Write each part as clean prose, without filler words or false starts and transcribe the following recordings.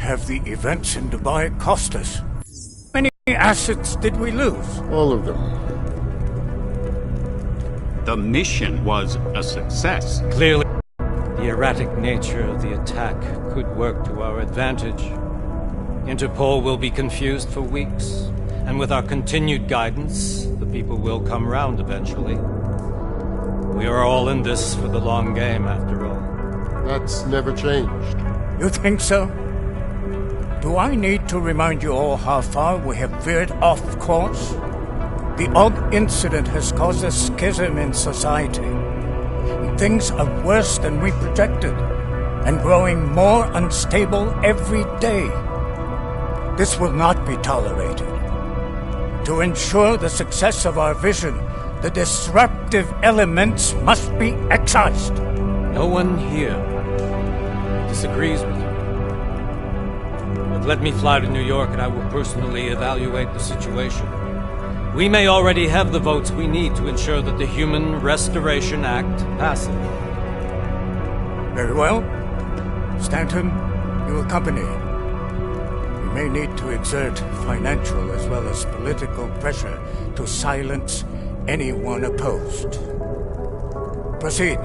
have the events in Dubai cost us? How many assets did we lose? All of them. The mission was a success. Clearly, the erratic nature of the attack could work to our advantage. Interpol will be confused for weeks, and with our continued guidance, the people will come round eventually. We are all in this for the long game, after all. That's never changed. You think so? Do I need to remind you all how far we have veered off course? The Og incident has caused a schism in society. Things are worse than we projected, and growing more unstable every day. This will not be tolerated. To ensure the success of our vision, the disruptive elements must be excised. No one here disagrees with you. But let me fly to New York and I will personally evaluate the situation. We may already have the votes we need to ensure that the Human Restoration Act passes. Very well. Stanton, you accompany. We may need to exert financial as well as political pressure to silence anyone opposed. Proceed.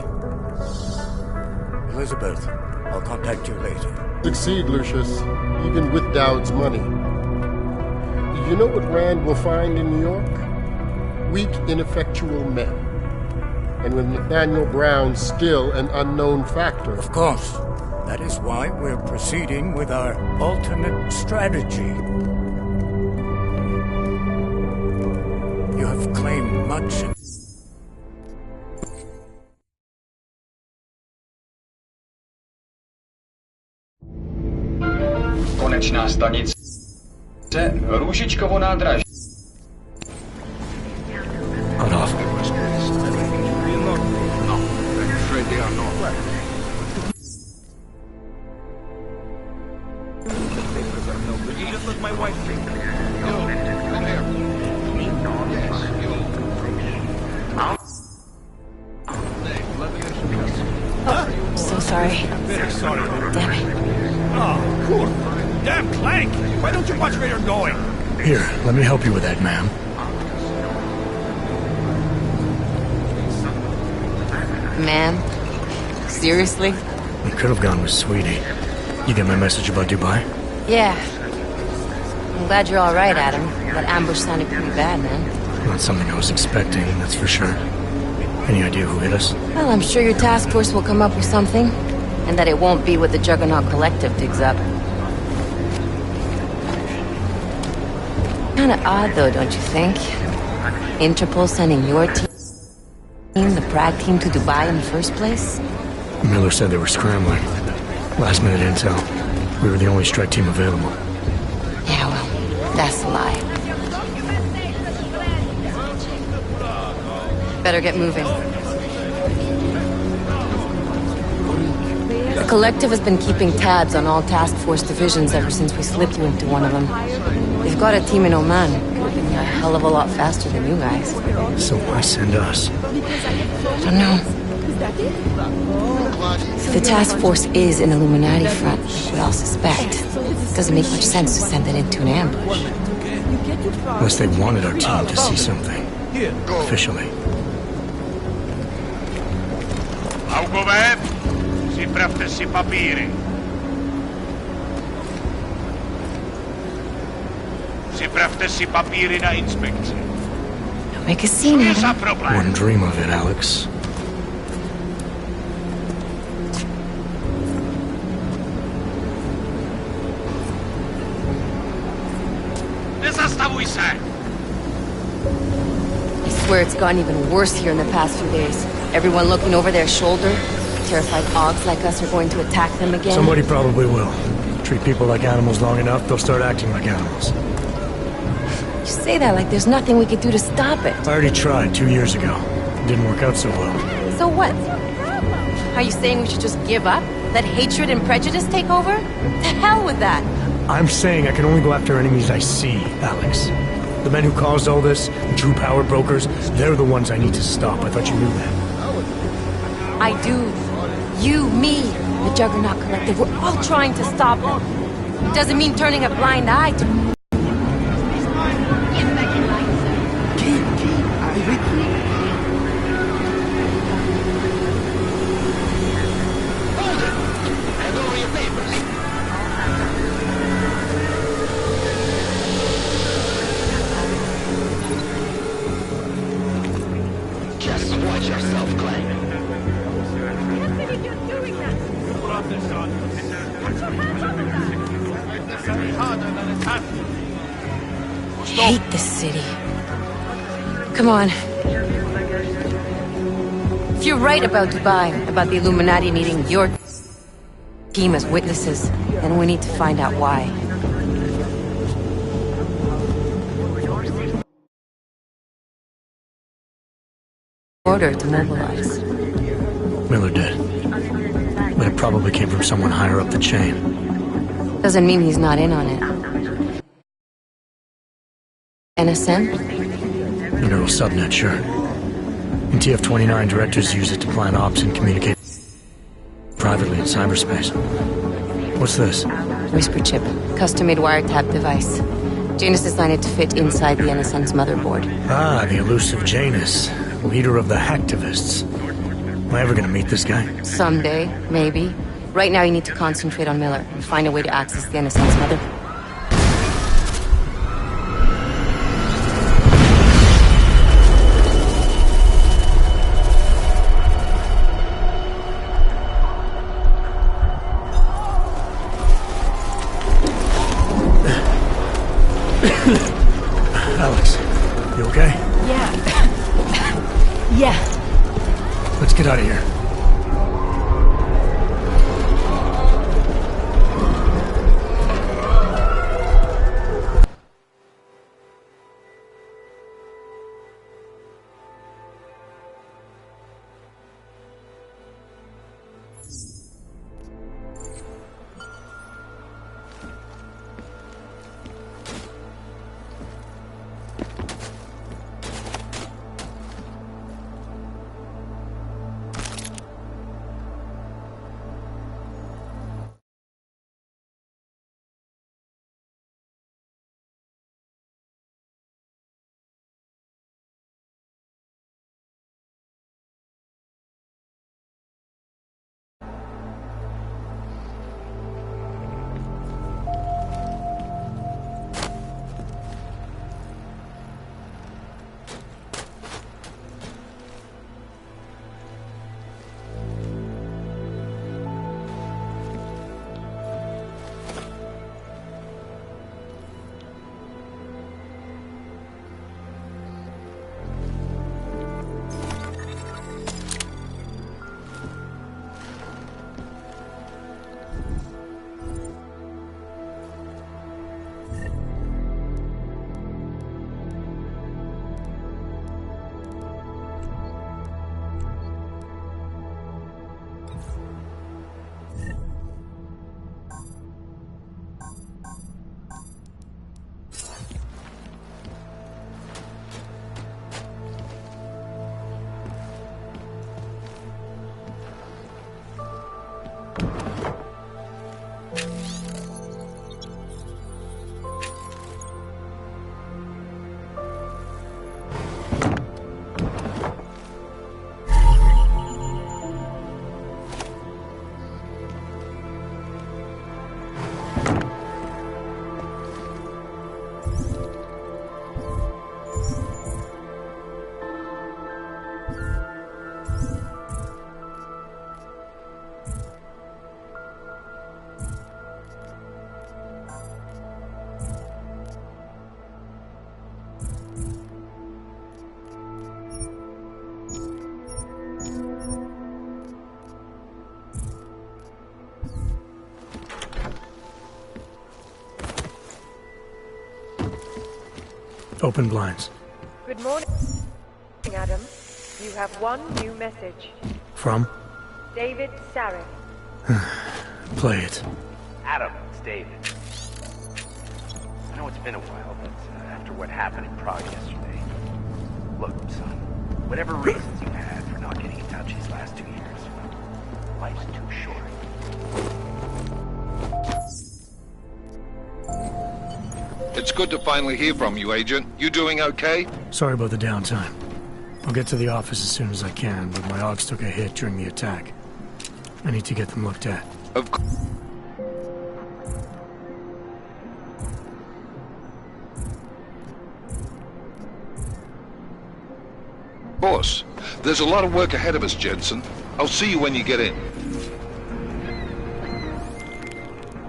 Elizabeth, I'll contact you later. Succeed, Lucius, even with Dowd's money. You know what Rand will find in New York? Weak, ineffectual men. And with Nathaniel Brown still an unknown factor. Of course. That is why we're proceeding with our alternate strategy. You have claimed much. Konečná stanice. Růžičkovo nádraží. Hold off. No, I'm afraid they are not. You just let my wife think. Yo, come here. Yes, you. Hey, let me introduce. So sorry. Very sorry. Damn it. Oh, cool. Damn Clank! Why don't you watch where you're going? Here, let me help you with that, ma'am. Ma'am? Seriously? We could have gone with Sweetie. You get my message about Dubai? Yeah. I'm glad you're all right, Adam. That ambush sounded pretty bad, man. Not something I was expecting, that's for sure. Any idea who hit us? Well, I'm sure your task force will come up with something. And that it won't be what the Juggernaut Collective digs up. Kinda odd, though, don't you think? Interpol sending your team, the Prague team, to Dubai in the first place? Miller said they were scrambling. Last minute intel. We were the only strike team available. Yeah, well, that's a lie. Better get moving. The Collective has been keeping tabs on all task force divisions ever since we slipped you into one of them. They've got a team in Oman. Could have been a hell of a lot faster than you guys. So why send us? I don't know. If the task force is an Illuminati front, we all suspect, it doesn't make much sense to send it into an ambush. Unless they wanted our team to see something. Officially. Augově, připravte si papíry. Připravte si papíry na inspekci. Don't make a scene, Co je za Adam. problém? Wouldn't dream of it, Alex. Nezastavuj se! I swear it's gotten even worse here in the past few days. Everyone looking over their shoulder. Terrified Augs like us are going to attack them again. Somebody probably will. Treat people like animals long enough, they'll start acting like animals. You say that like there's nothing we could do to stop it. I already tried 2 years ago. It didn't work out so well. So what? Are you saying we should just give up? Let hatred and prejudice take over? To hell with that! I'm saying I can only go after enemies I see, Alex. The men who caused all this, the true power brokers, they're the ones I need to stop. I thought you knew that. I do. You, me, the Juggernaut Collective, we're all trying to stop them. Doesn't mean turning a blind eye to... hate this city. Come on. If you're right about Dubai, about the Illuminati needing your team as witnesses, then we need to find out why. Order to mobilize. Miller did. But it probably came from someone higher up the chain. Doesn't mean he's not in on it. NSN? Mineral subnet, sure. And TF-29 directors use it to plan ops and communicate privately in cyberspace. What's this? Whisper chip. Custom-made wiretap device. Janus designed it to fit inside the NSN's motherboard. Ah, the elusive Janus. Leader of the hacktivists. Am I ever gonna meet this guy? Someday, maybe. Right now you need to concentrate on Miller and find a way to access the NSN's motherboard. Alex, you okay? Yeah. Yeah. Let's get out of here. Open blinds. Good morning, Adam. You have one new message. From? David Sarek. Play it. Adam, it's David. I know it's been a while, but after what happened in Prague yesterday... Look, son, whatever reasons you had for not getting in touch these last 2 years, life's too short. It's good to finally hear from you, Agent. You doing okay? Sorry about the downtime. I'll get to the office as soon as I can, but my Augs took a hit during the attack. I need to get them looked at. Of course. Boss, there's a lot of work ahead of us, Jensen. I'll see you when you get in.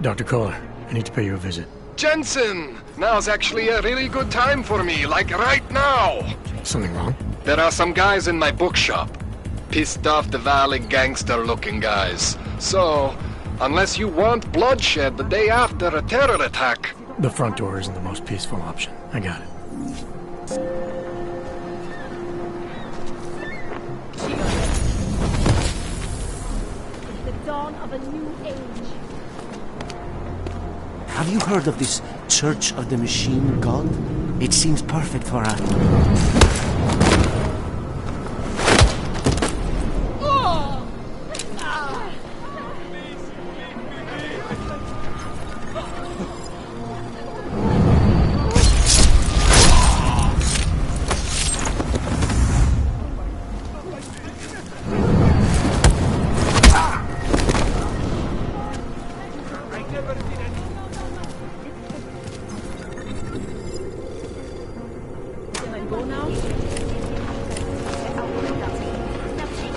Dr. Kohler, I need to pay you a visit. Jensen! Now's actually a really good time for me, like right now! Something wrong? There are some guys in my bookshop. Pissed off the Valley gangster-looking guys. So, unless you want bloodshed the day after a terror attack... The front door isn't the most peaceful option. I got it. The dawn of a new age. Have you heard of this Church of the Machine God? It seems perfect for us.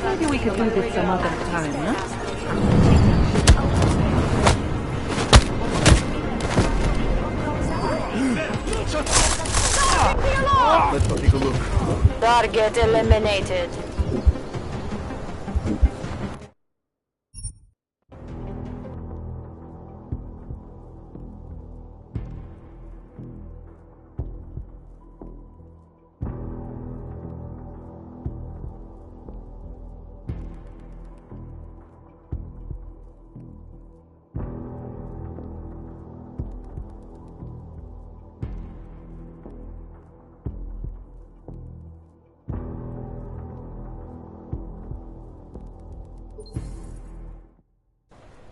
Maybe we could do this some other time, huh? Let's go take a look. Target eliminated.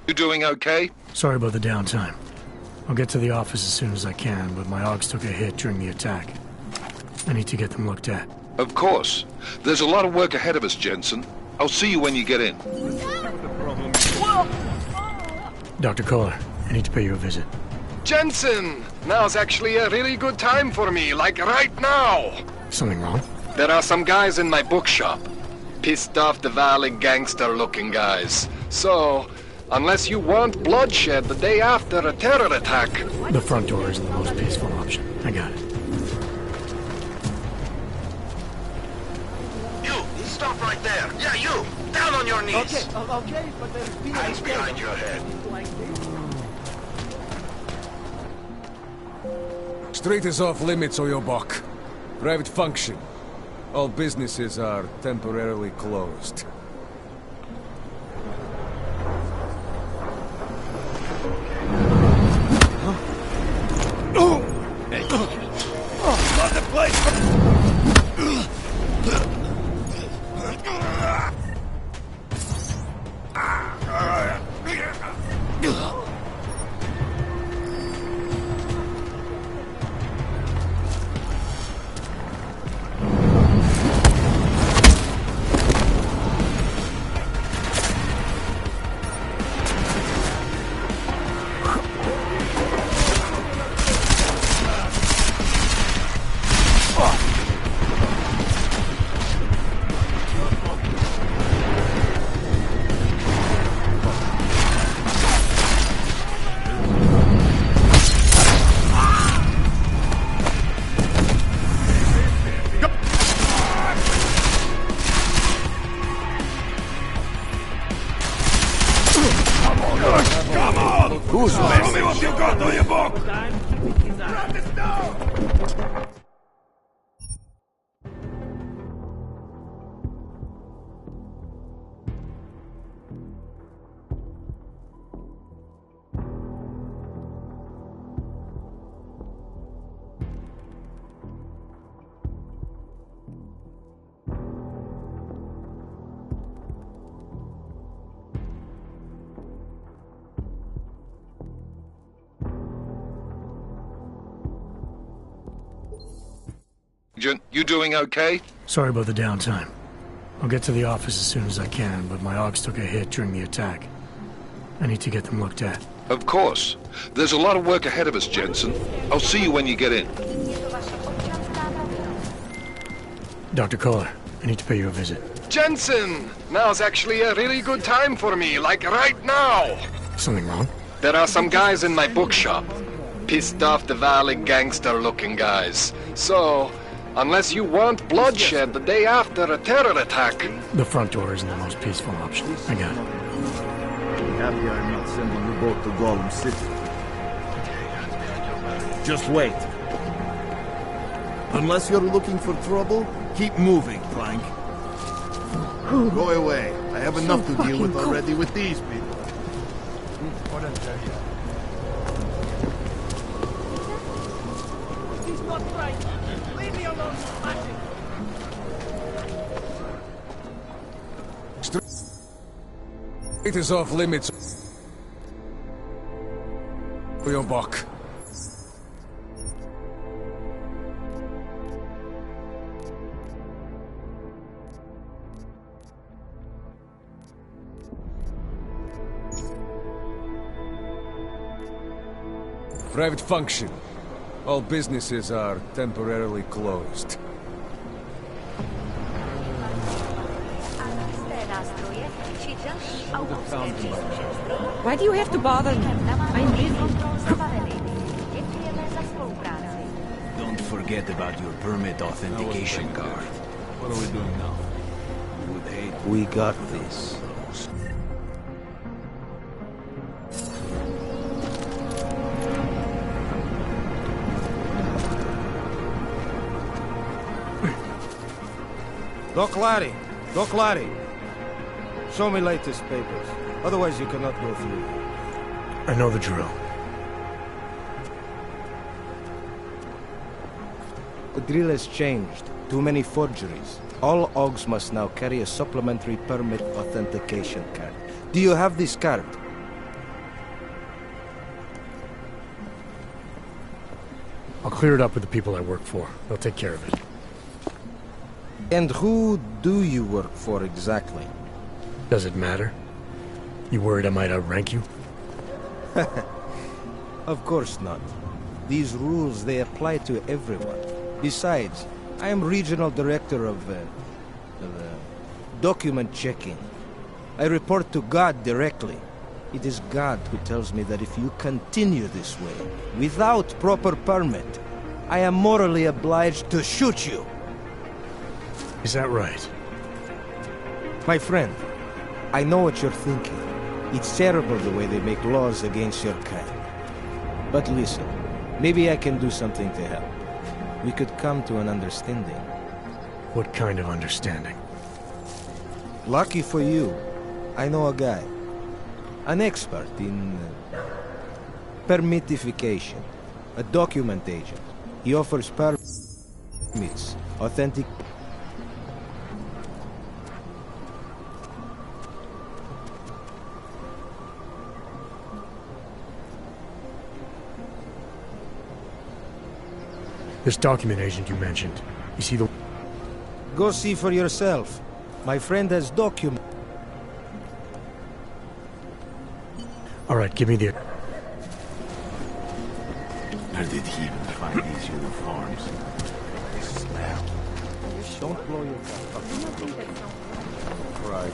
You doing okay? Sorry about the downtime. I'll get to the office as soon as I can, but my Augs took a hit during the attack. I need to get them looked at. Of course. There's a lot of work ahead of us, Jensen. I'll see you when you get in. Dr. Kohler, I need to pay you a visit. Jensen! Now's actually a really good time for me, like right now! Something wrong? There are some guys in my bookshop. Pissed off the Valley gangster-looking guys. So, unless you want bloodshed the day after a terror attack... The front door isn't the most peaceful option. I got it. You! Stop right there! Yeah, you! Down on your knees! Okay, but there's Hands behind your head. Street is off limits, Oyobok. Private function. All businesses are temporarily closed. Not the place! Come on! Who's Show me what you got on your book! Drop this down! Agent. You doing okay? Sorry about the downtime. I'll get to the office as soon as I can, but my Augs took a hit during the attack. I need to get them looked at. Of course. There's a lot of work ahead of us, Jensen. I'll see you when you get in. Dr. Kohler, I need to pay you a visit. Jensen! Now's actually a really good time for me, like right now! Something wrong? There are some guys in my bookshop. Pissed off the valley gangster-looking guys. So, unless you want bloodshed the day after a terror attack... The front door isn't the most peaceful option. I got it. Happy I'm not sending you both to Gollum City. Just wait. Unless you're looking for trouble, keep moving, Frank. Go away. I have enough to deal with already with these people. He's not right. Leave me alone, smashing. It is off limits for your buck. Private function. All businesses are temporarily closed. Why do you have to bother me? I'm busy. Don't forget about your permit authentication card. What are we doing now? Would hate. We got this. Doc Larry! Doc Larry! Show me latest papers. Otherwise you cannot go through. I know the drill. The drill has changed. Too many forgeries. All Augs must now carry a supplementary permit authentication card. Do you have this card? I'll clear it up with the people I work for. They'll take care of it. And who do you work for exactly? Does it matter? You worried I might outrank you? Of course not. These rules, they apply to everyone. Besides, I am regional director of document checking. I report to God directly. It is God who tells me that if you continue this way, without proper permit, I am morally obliged to shoot you. Is that right? My friend, I know what you're thinking. It's terrible the way they make laws against your kind. But listen, maybe I can do something to help. We could come to an understanding. What kind of understanding? Lucky for you, I know a guy. An expert in permitification. A document agent. He offers permits, authentic... This document agent you mentioned, you see the... Go see for yourself. My friend has document... All right, give me the... Where did he even find these uniforms? Smell. Don't blow your cover. Right.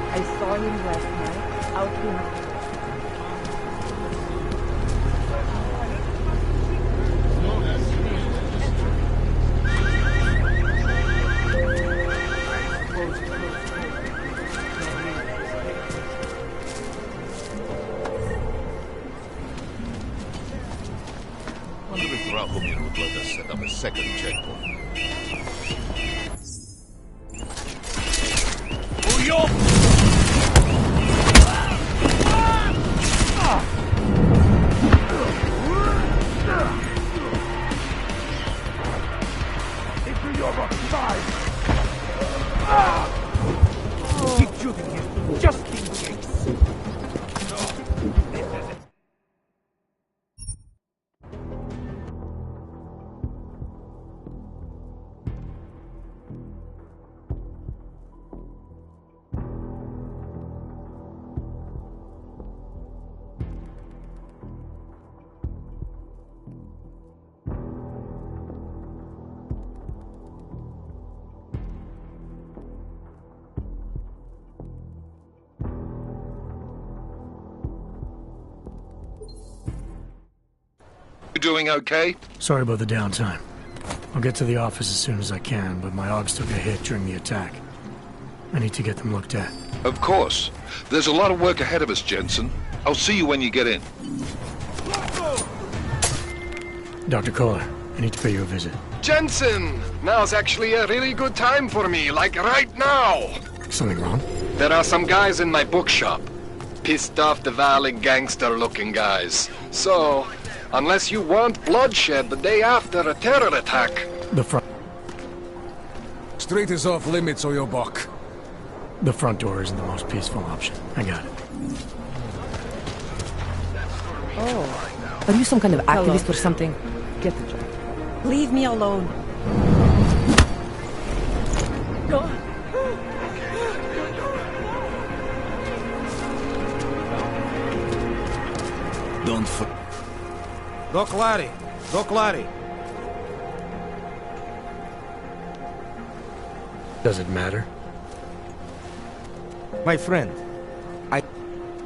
I saw him last night out in... Wonder if Drahomir would let us set up a second checkpoint. shooting him just in case. You doing okay? Sorry about the downtime. I'll get to the office as soon as I can, but my Augs took a hit during the attack. I need to get them looked at. Of course. There's a lot of work ahead of us, Jensen. I'll see you when you get in. Dr. Kohler, I need to pay you a visit. Jensen! Now's actually a really good time for me, like right now! Something wrong? There are some guys in my bookshop. Pissed off the Valley gangster-looking guys. So, unless you want bloodshed the day after a terror attack... The front... Street is off limits or you're buck. The front door isn't the most peaceful option. I got it. Oh. Are you some kind of activist or something? Get the job. Leave me alone. Don't Doc Larry! Doc Larry! Does it matter? My friend,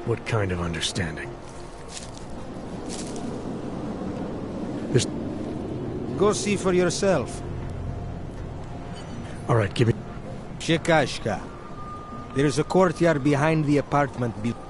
What kind of understanding? Go see for yourself. All right, give me... Shikashka. There is a courtyard behind the apartment building.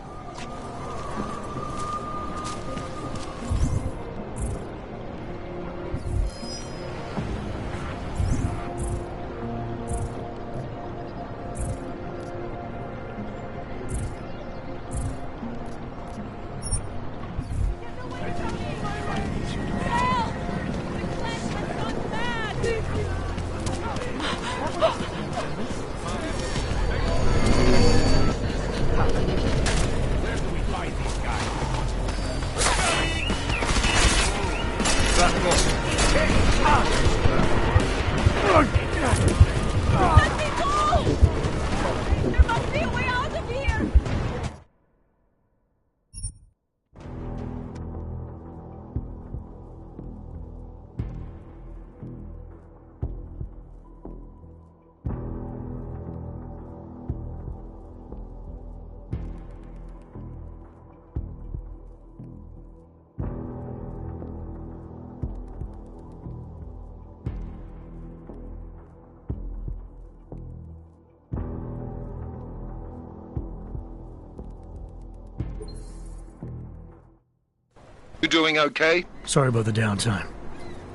You doing okay? Sorry about the downtime.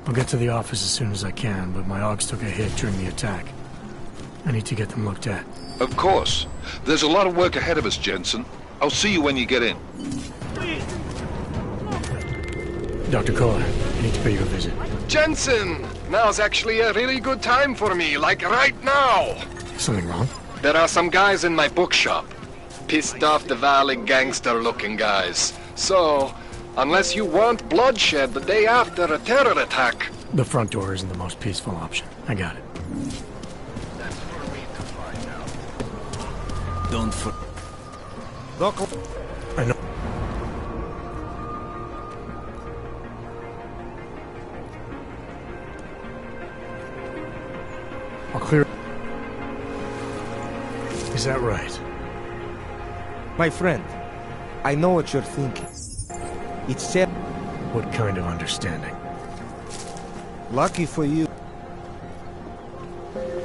I'll get to the office as soon as I can, but my Augs took a hit during the attack. I need to get them looked at. Of course. There's a lot of work ahead of us, Jensen. I'll see you when you get in. Dr. Kohler, I need to pay you a visit. Jensen! Now's actually a really good time for me, like right now! Something wrong? There are some guys in my bookshop. Pissed off the Valley gangster-looking guys. So, unless you want bloodshed the day after a terror attack... The front door isn't the most peaceful option. I got it. Don't Doc... I know. I'll clear... Is that right? My friend, I know what you're thinking. It's said... What kind of understanding? Lucky for you.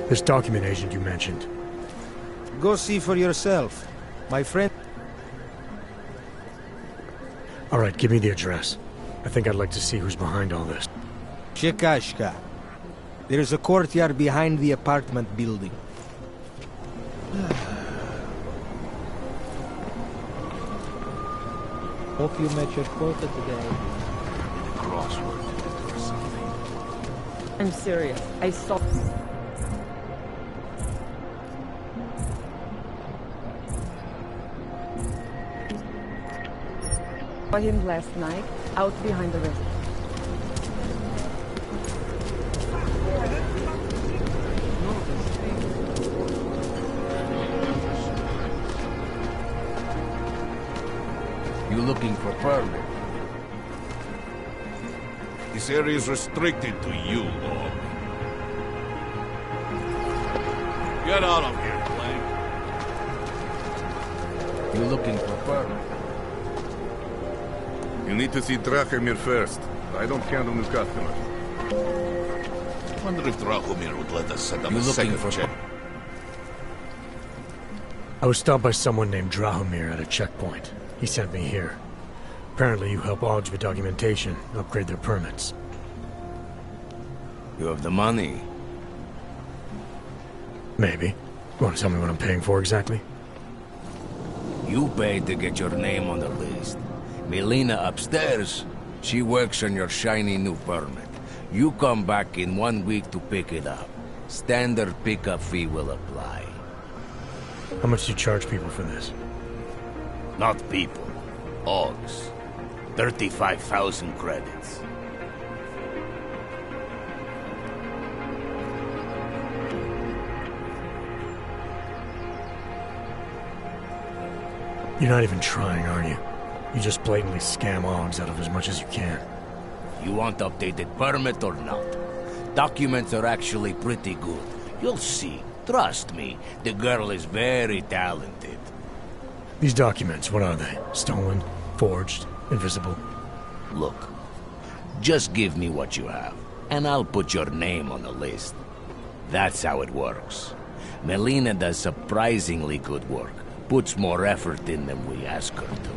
This document agent you mentioned. Go see for yourself. My friend... All right, give me the address. I think I'd like to see who's behind all this. Shikashka. There is a courtyard behind the apartment building. Hope you met your quota today. Crossword or something. I'm serious. I saw... Saw him last night, out behind the river. You looking for permit? This area is restricted to you, Lord. Get out of here, Plank. You looking for permit? You need to see Drachemir first. I don't count on new customers. Wonder if Drachomir would let us set up You a looking second for check. I was stopped by someone named Drahomir at a checkpoint. He sent me here. Apparently you help Augs with documentation, upgrade their permits. You have the money? Maybe. You want to tell me what I'm paying for exactly? You paid to get your name on the list. Melina upstairs, she works on your shiny new permit. You come back in 1 week to pick it up. Standard pickup fee will apply. How much do you charge people for this? Not people. Augs. 35,000 credits. You're not even trying, are you? You just blatantly scam Augs out of as much as you can. You want updated permit or not? Documents are actually pretty good. You'll see. Trust me, the girl is very talented. These documents, what are they? Stolen? Forged? Invisible? Look, just give me what you have, and I'll put your name on the list. That's how it works. Melina does surprisingly good work. Puts more effort in than we ask her to.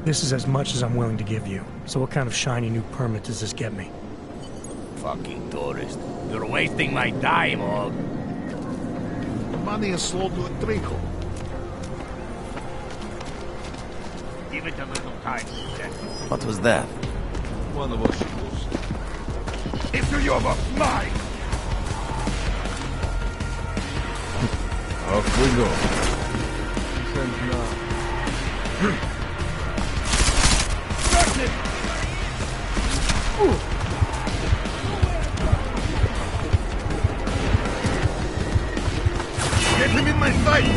This is as much as I'm willing to give you. So what kind of shiny new permit does this get me? Fucking tourist. You're wasting my time, Aug. The money is slow to a trickle. Give it a little time. What was that? One of us knows. It's your mine! Off we go. Get him in my sight!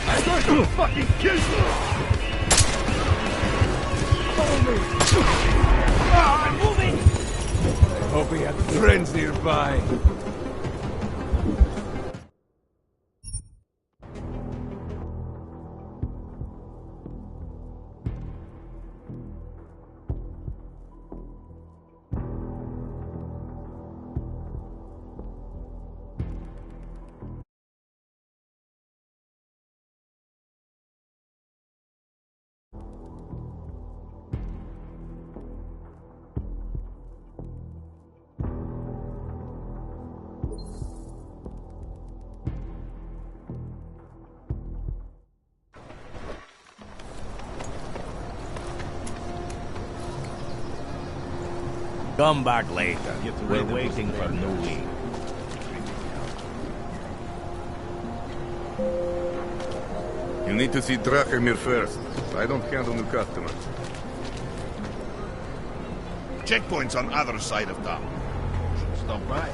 I'm going to fucking kill you! Follow me! I'm moving! Hope he had friends nearby. Come back later. We're waiting for Louis. You need to see Drachemir first. I don't handle new customers. Checkpoints on other side of town. Should stop by.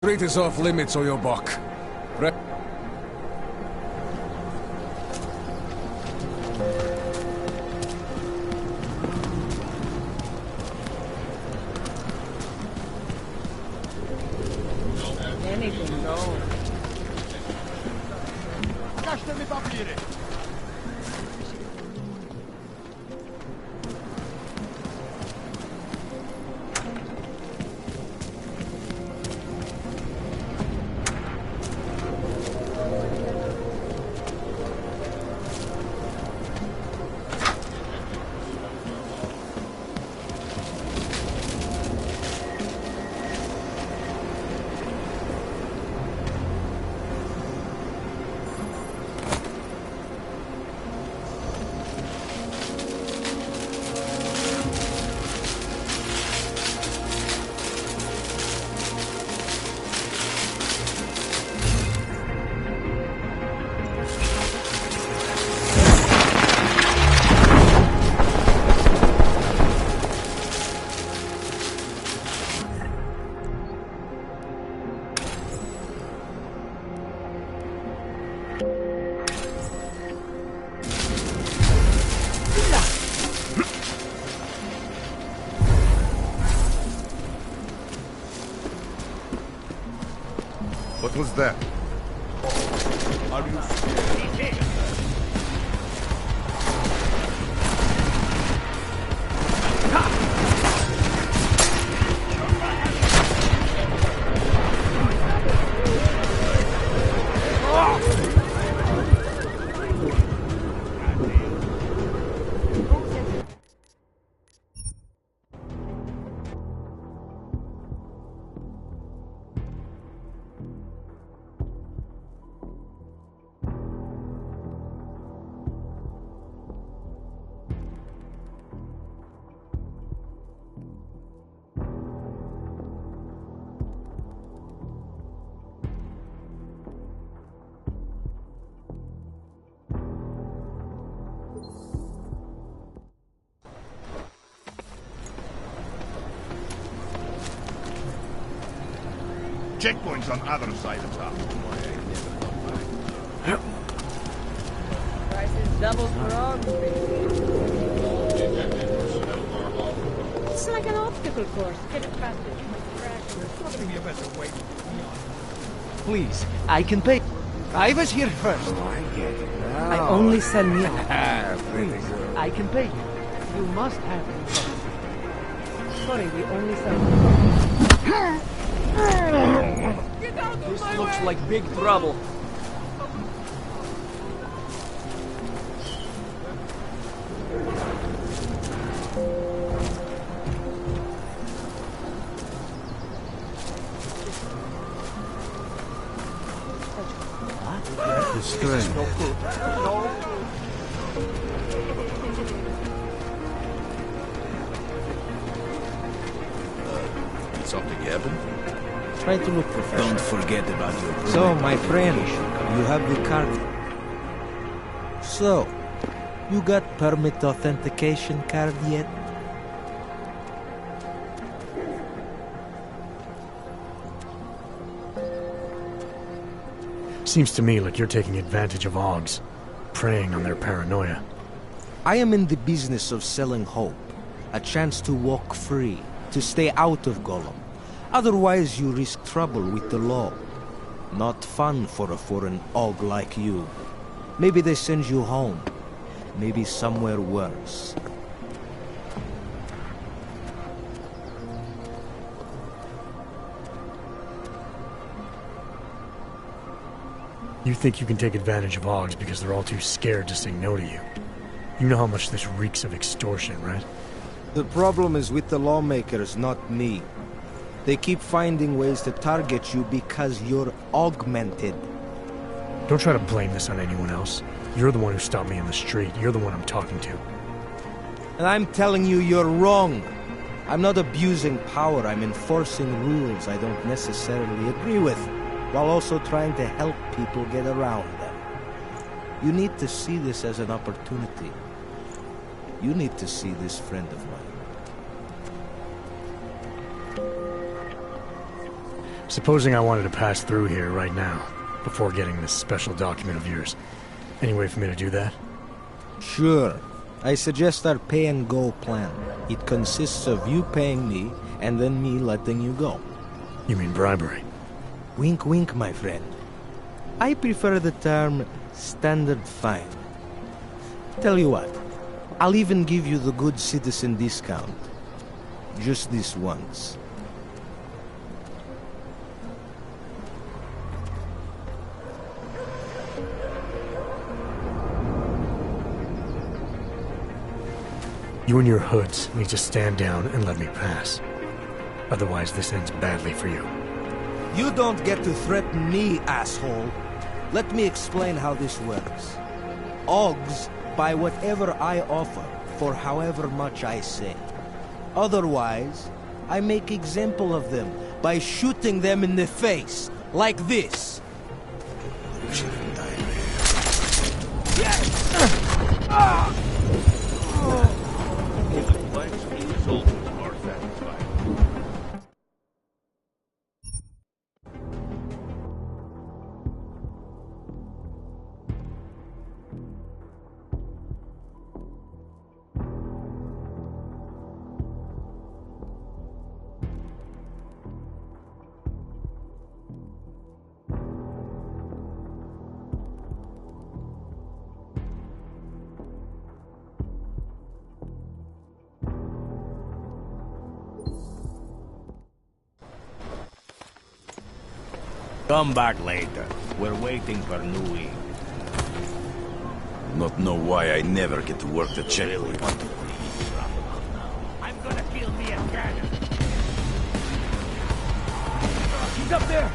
Street is off limits or you're buck. Anything, no. Lasciami papire! What was that? Are you scared? Checkpoints on other side of town. Price is double for all. It's like an obstacle course. Get it past it. There's got to be a better way. Please, I can pay. I was here first. I get it now. I only sell meal. Please, I can pay. You must have it. Sorry, we only sell. This looks like big trouble. That is strange. No good. No Did something happen? Try to look professional. Don't forget about your permit. So, my friend, you have the card. So, you got permit authentication card yet? Seems to me like you're taking advantage of Augs, preying on their paranoia. I am in the business of selling hope. A chance to walk free, to stay out of Gollum. Otherwise, you risk trouble with the law. Not fun for a foreign Aug like you. Maybe they send you home. Maybe somewhere worse. You think you can take advantage of Augs because they're all too scared to say no to you. You know how much this reeks of extortion, right? The problem is with the lawmakers, not me. They keep finding ways to target you because you're augmented. Don't try to blame this on anyone else. You're the one who stopped me in the street. You're the one I'm talking to. And I'm telling you, you're wrong. I'm not abusing power. I'm enforcing rules I don't necessarily agree with, while also trying to help people get around them. You need to see this as an opportunity. You need to see this friend of mine. Supposing I wanted to pass through here right now, before getting this special document of yours. Any way for me to do that? Sure. I suggest our pay-and-go plan. It consists of you paying me, and then me letting you go. You mean bribery? Wink, wink, my friend. I prefer the term standard fine. Tell you what, I'll even give you the good citizen discount. Just this once. You and your hoods need to stand down and let me pass. Otherwise, this ends badly for you. You don't get to threaten me, asshole. Let me explain how this works. Ogs buy whatever I offer for however much I say. Otherwise, I make example of them by shooting them in the face, like this. Come back later. We're waiting for new ink. Not know why I never get to work the checkpoint. I'm gonna kill me a cannon. He's up there!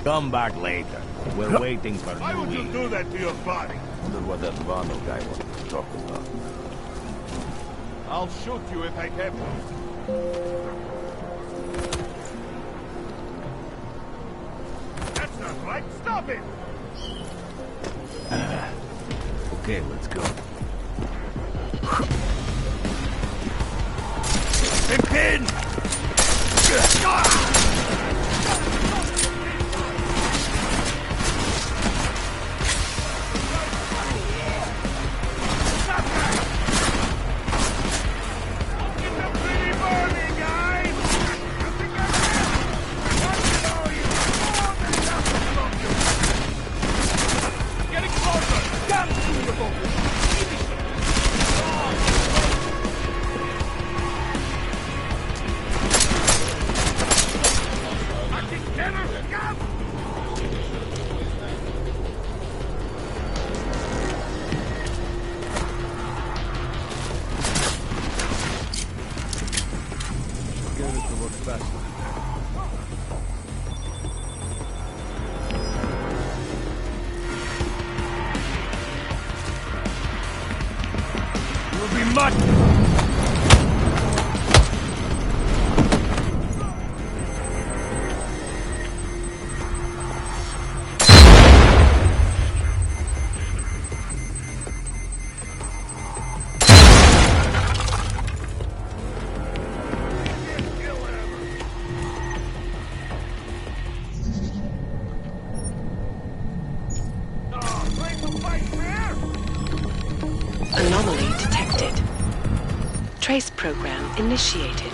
Come back later. We're waiting for Why new would you ink. do that to your body? Wonder what that Vano guy wanted to talk about. I'll shoot you if I have to. That's not right. Stop it! Okay, let's go. Pin! much! Anomaly detected. Trace program initiated.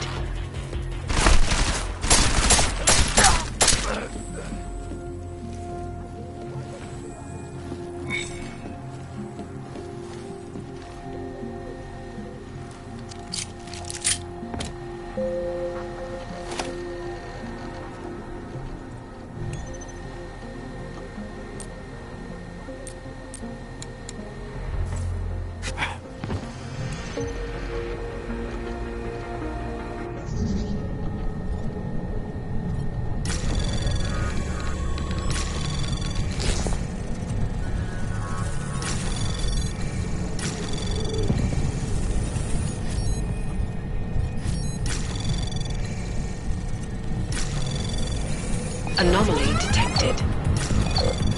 Anomaly detected.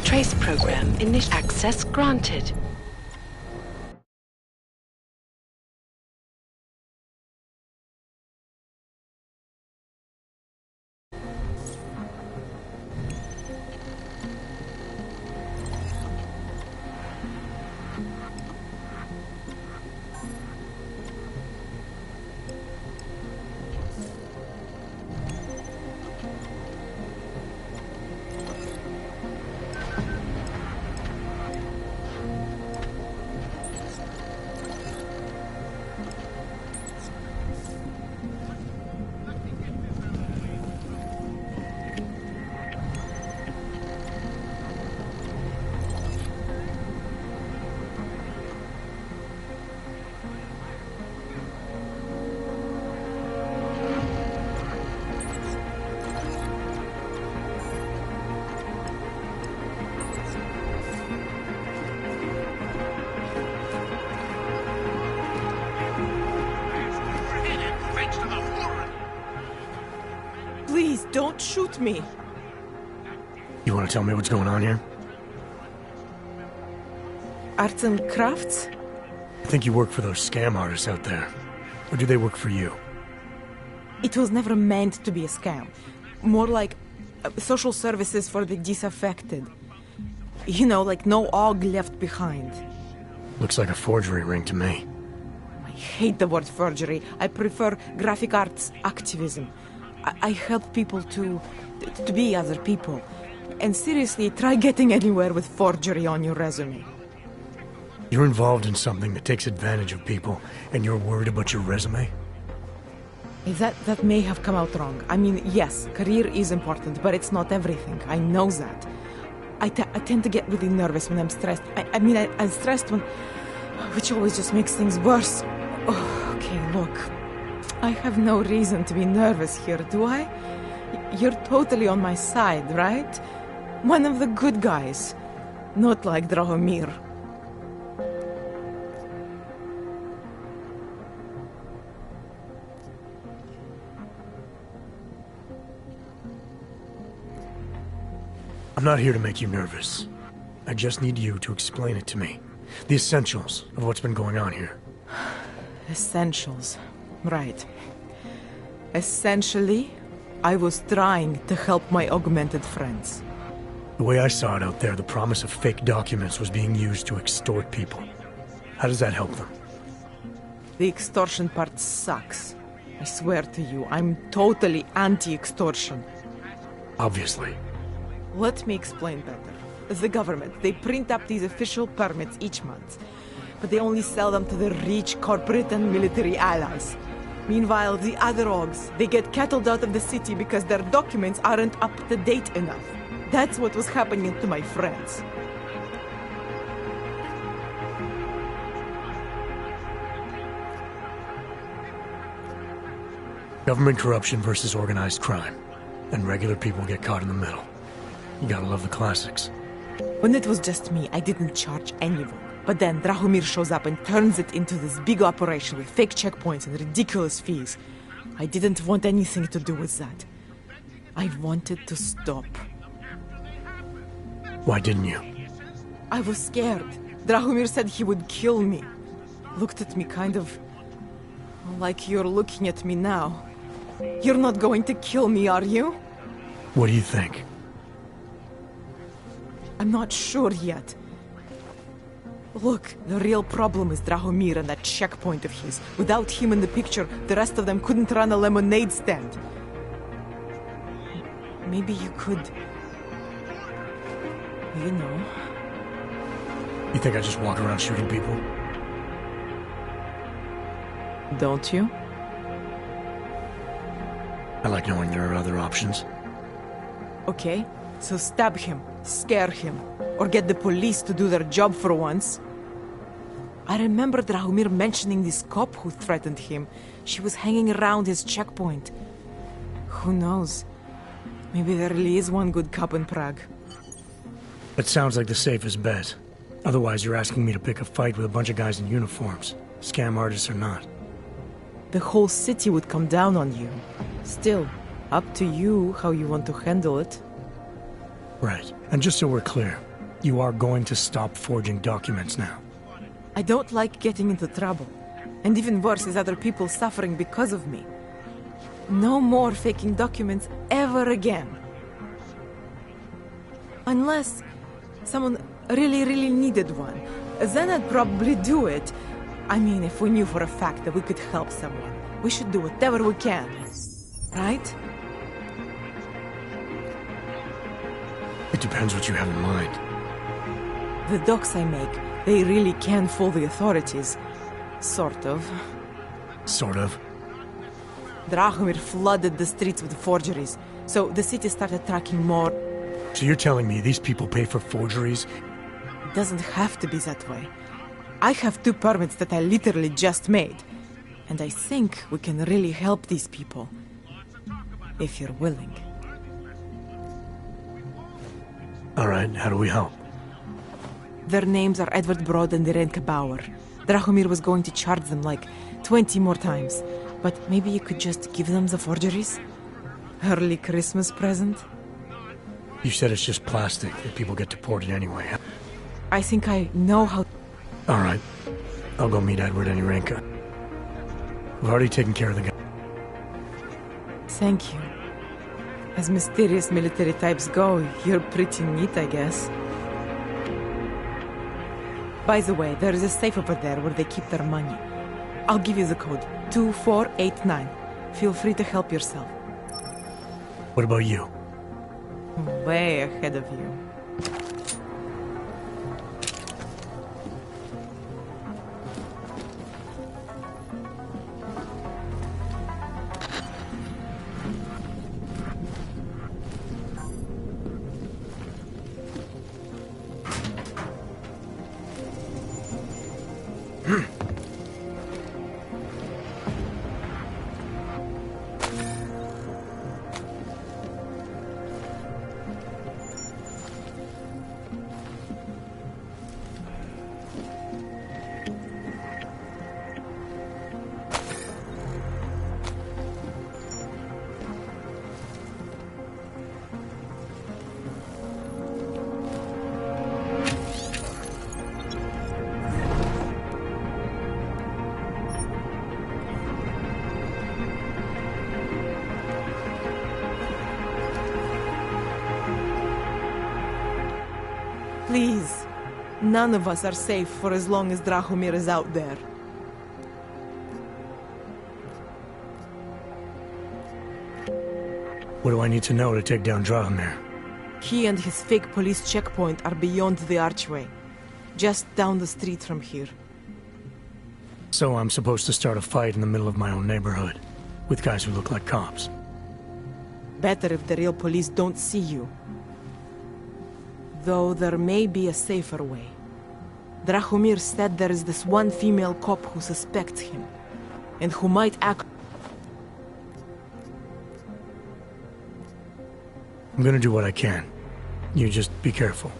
Trace program access granted. Please, don't shoot me. You want to tell me what's going on here? Arts and crafts? I think you work for those scam artists out there. Or do they work for you? It was never meant to be a scam. More like social services for the disaffected. You know, like no OG left behind. Looks like a forgery ring to me. I hate the word forgery. I prefer graphic arts activism. I help people to be other people. And seriously, try getting anywhere with forgery on your resume. You're involved in something that takes advantage of people, and you're worried about your resume? That may have come out wrong. I mean, yes, career is important, but it's not everything. I know that. I tend to get really nervous when I'm stressed. I'm stressed when... which always just makes things worse. Oh, okay, look. I have no reason to be nervous here, do I? You're totally on my side, right? One of the good guys. Not like Drahomir. I'm not here to make you nervous. I just need you to explain it to me. The essentials of what's been going on here. Essentials. Right. Essentially, I was trying to help my augmented friends. The way I saw it out there, the promise of fake documents was being used to extort people. How does that help them? The extortion part sucks. I swear to you, I'm totally anti-extortion. Obviously. Let me explain better. The government, they print up these official permits each month, but they only sell them to the rich corporate and military allies. Meanwhile, the other orgs, they get cattled out of the city because their documents aren't up to date enough. That's what was happening to my friends. Government corruption versus organized crime. And regular people get caught in the middle. You gotta love the classics. When it was just me, I didn't charge anyone. But then Drahomir shows up and turns it into this big operation with fake checkpoints and ridiculous fees. I didn't want anything to do with that. I wanted to stop. Why didn't you? I was scared. Drahomir said he would kill me. Looked at me kind of like you're looking at me now. You're not going to kill me, are you? What do you think? I'm not sure yet. Look, the real problem is Drahomir and that checkpoint of his. Without him in the picture, the rest of them couldn't run a lemonade stand. Maybe you could... You know... You think I just walk around shooting people? Don't you? I like knowing there are other options. Okay, so stab him, scare him, or get the police to do their job for once. I remember Drahomir mentioning this cop who threatened him. She was hanging around his checkpoint. Who knows? Maybe there really is one good cop in Prague. That sounds like the safest bet. Otherwise, you're asking me to pick a fight with a bunch of guys in uniforms. Scam artists or not. The whole city would come down on you. Still, up to you how you want to handle it. Right. And just so we're clear, you are going to stop forging documents now. I don't like getting into trouble. And even worse is other people suffering because of me. No more faking documents ever again. Unless someone really needed one. Then I'd probably do it. I mean, if we knew for a fact that we could help someone, we should do whatever we can. Right? It depends what you have in mind. The docs I make, they really can fool the authorities. Sort of. Sort of? Drahomir flooded the streets with forgeries, so the city started tracking more. So you're telling me these people pay for forgeries? It doesn't have to be that way. I have 2 permits that I literally just made. And I think we can really help these people. If you're willing. Alright, how do we help? Their names are Edward Broad and Irenka Bauer. Drahomir was going to charge them like 20 more times. But maybe you could just give them the forgeries? Early Christmas present? You said it's just plastic, that people get deported anyway. I think I know how... Alright. I'll go meet Edward and Irenka. We've already taken care of the guy. Thank you. As mysterious military types go, you're pretty neat, I guess. By the way, there is a safe over there where they keep their money. I'll give you the code. 2489. Feel free to help yourself. What about you? Way ahead of you. Please. None of us are safe for as long as Drahomir is out there. What do I need to know to take down Drahomir? He and his fake police checkpoint are beyond the archway. Just down the street from here. So I'm supposed to start a fight in the middle of my own neighborhood, with guys who look like cops. Better if the real police don't see you. Though there may be a safer way. Drahomir said there is this one female cop who suspects him, and who might act... I'm gonna do what I can. You just be careful.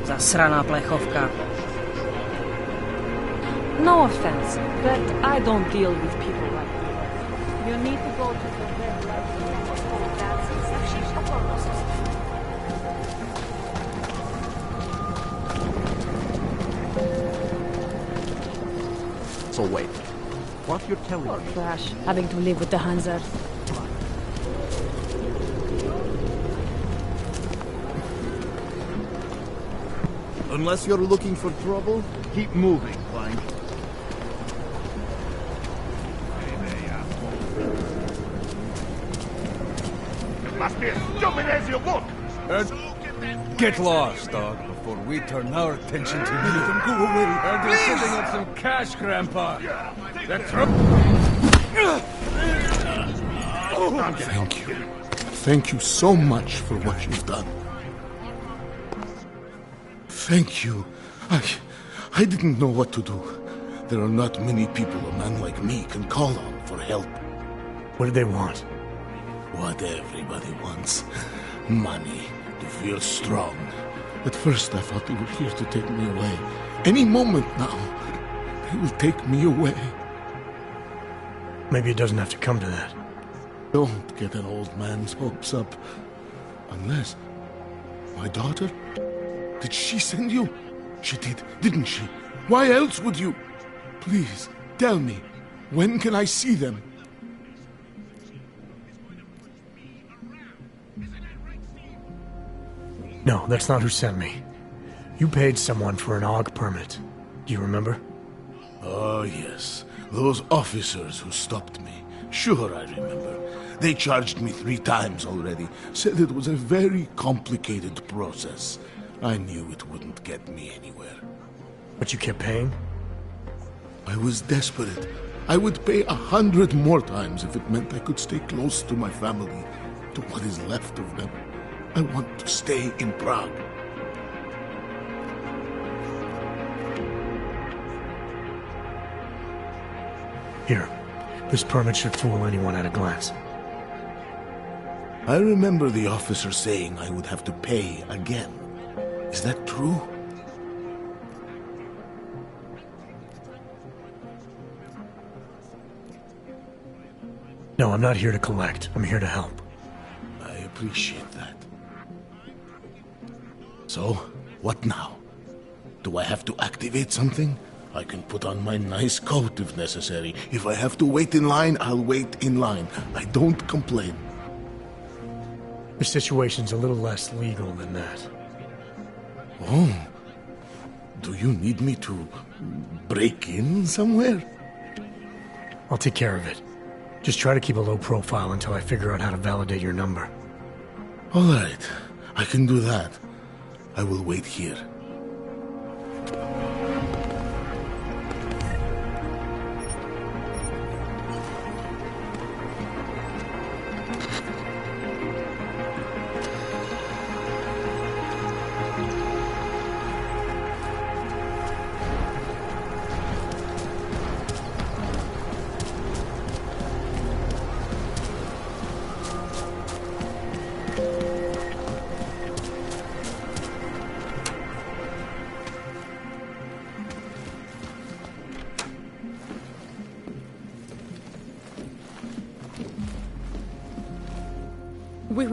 Zasraná plechovka. No offense, but I don't deal with people like you. You need to go to the red light. So wait, what you're telling Poor me... Flash, having to live with the Hansers. Unless you're looking for trouble, keep moving, Clank. Must be as stupid as you look! Get lost, dog, before we turn our attention to you. Go away. And you're sitting on some cash, Grandpa. That's Thank you. Thank you so much for what you've done. Thank you. I didn't know what to do. There are not many people a man like me can call on for help. What did they want? What everybody wants. Money. To feel strong. At first I thought they were here to take me away. Any moment now, they will take me away. Maybe it doesn't have to come to that. Don't get an old man's hopes up. Unless... My daughter? Did she send you? She did, didn't she? Why else would you? Please, tell me. When can I see them? No, that's not who sent me. You paid someone for an AUG permit. Do you remember? Oh, yes. Those officers who stopped me. Sure, I remember. They charged me 3 times already. Said it was a very complicated process. I knew it wouldn't get me anywhere. But you kept paying? I was desperate. I would pay 100 more times if it meant I could stay close to my family, to what is left of them. I want to stay in Prague. Here. This permit should fool anyone at a glance. I remember the officer saying I would have to pay again. Is that true? No, I'm not here to collect. I'm here to help. I appreciate that. So, what now? Do I have to activate something? I can put on my nice coat if necessary. If I have to wait in line, I'll wait in line. I don't complain. The situation's a little less legal than that. Oh. Do you need me to break in somewhere? I'll take care of it. Just try to keep a low profile until I figure out how to validate your number. All right. I can do that. I will wait here.